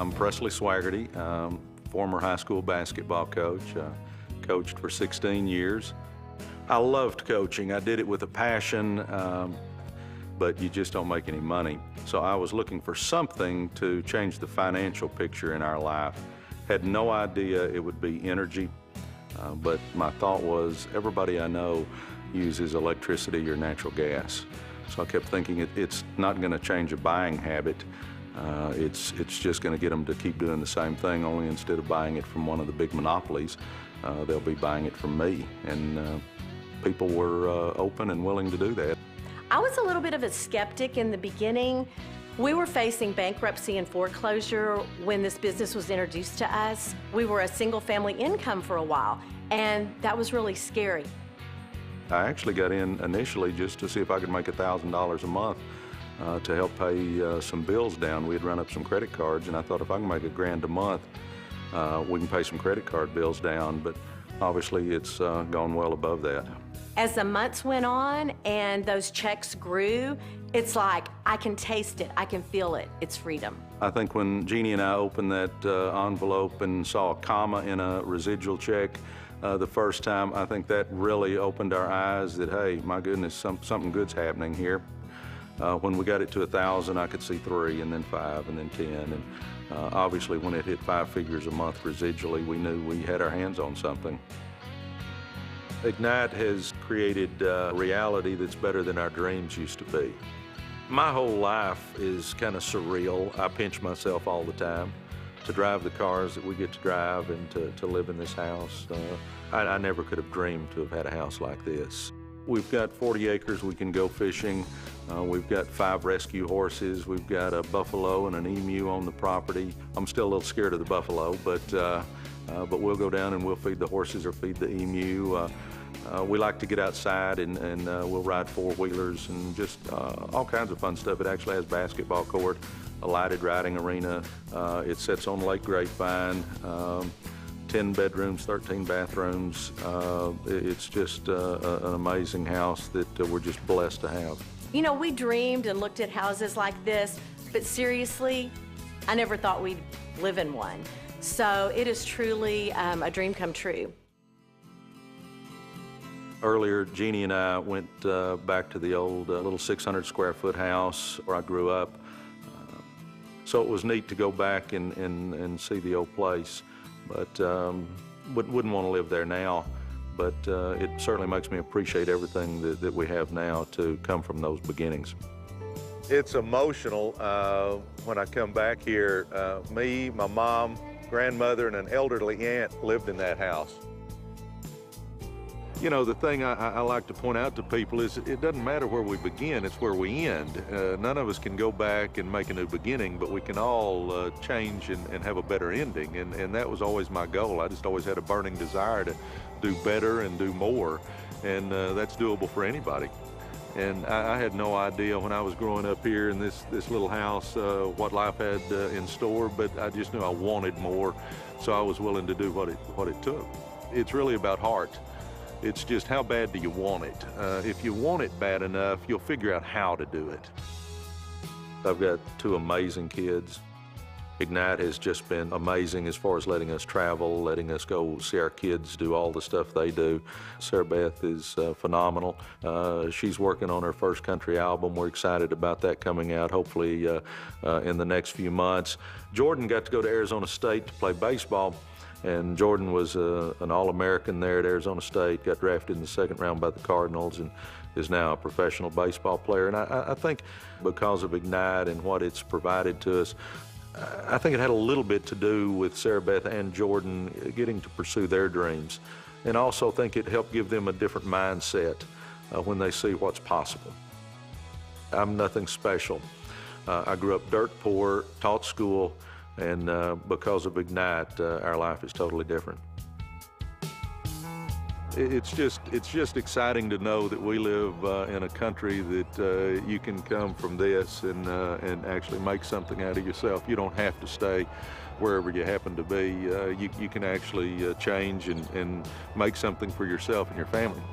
I'm Presley Swagerty, former high school basketball coach. Coached for 16 years. I loved coaching. I did it with a passion, but you just don't make any money. So I was looking for something to change the financial picture in our life. Had no idea it would be energy, but my thought was everybody I know uses electricity or natural gas. So I kept thinking it's not going to change a buying habit. It's just going to get them to keep doing the same thing, only instead of buying it from one of the big monopolies, they'll be buying it from me. And people were open and willing to do that. I was a little bit of a skeptic in the beginning. We were facing bankruptcy and foreclosure when this business was introduced to us. We were a single-family income for a while, and that was really scary. I actually got in initially just to see if I could make $1,000 a month to help pay some bills down. We had run up some credit cards, and I thought if I can make $1,000 a month, we can pay some credit card bills down, but obviously it's gone well above that. As the months went on and those checks grew, it's like I can taste it, I can feel it, it's freedom. I think when Jeannie and I opened that envelope and saw a comma in a residual check the first time, I think that really opened our eyes that, hey, my goodness, something good's happening here. When we got it to 1,000, I could see 3, and then 5, and then 10. And obviously, when it hit 5 figures a month residually, we knew we had our hands on something. Ignite has created a reality that's better than our dreams used to be. My whole life is kind of surreal. I pinch myself all the time to drive the cars that we get to drive and to live in this house. I never could have dreamed to have had a house like this. We've got 40 acres we can go fishing. We've got 5 rescue horses. We've got a buffalo and an emu on the property. I'm still a little scared of the buffalo, but we'll go down and we'll feed the horses or feed the emu. We like to get outside and we'll ride 4-wheelers and just all kinds of fun stuff. It actually has basketball court, a lighted riding arena. It sits on Lake Grapevine. 10 bedrooms, 13 bathrooms. It's just an amazing house that we're just blessed to have. You know, we dreamed and looked at houses like this, but seriously, I never thought we'd live in one. So it is truly a dream come true. Earlier, Jeannie and I went back to the old little 600 square foot house where I grew up. So it was neat to go back and see the old place. But wouldn't want to live there now. But it certainly makes me appreciate everything that we have now to come from those beginnings. It's emotional when I come back here. Me, my mom, grandmother, and an elderly aunt lived in that house. You know, the thing I like to point out to people is it doesn't matter where we begin, it's where we end. None of us can go back and make a new beginning, but we can all change and have a better ending. And that was always my goal. I just always had a burning desire to do better and do more. And that's doable for anybody. And I had no idea when I was growing up here in this little house what life had in store, but I just knew I wanted more, so I was willing to do what it took. It's really about heart. It's just how bad do you want it? If you want it bad enough, you'll figure out how to do it. I've got 2 amazing kids. Ignite has just been amazing as far as letting us travel, letting us go see our kids do all the stuff they do. Sarah Beth is phenomenal. She's working on her first country album. We're excited about that coming out, hopefully in the next few months. Jordan got to go to Arizona State to play baseball. And Jordan was an All-American there at Arizona State, got drafted in the 2nd round by the Cardinals, and is now a professional baseball player. And I think because of Ignite and what it's provided to us, I think it had a little bit to do with Sarah Beth and Jordan getting to pursue their dreams. And I also think it helped give them a different mindset when they see what's possible. I'm nothing special. I grew up dirt poor, taught school, and because of Ignite, our life is totally different. It's just exciting to know that we live in a country that you can come from this and actually make something out of yourself. You don't have to stay wherever you happen to be. You can actually change and make something for yourself and your family.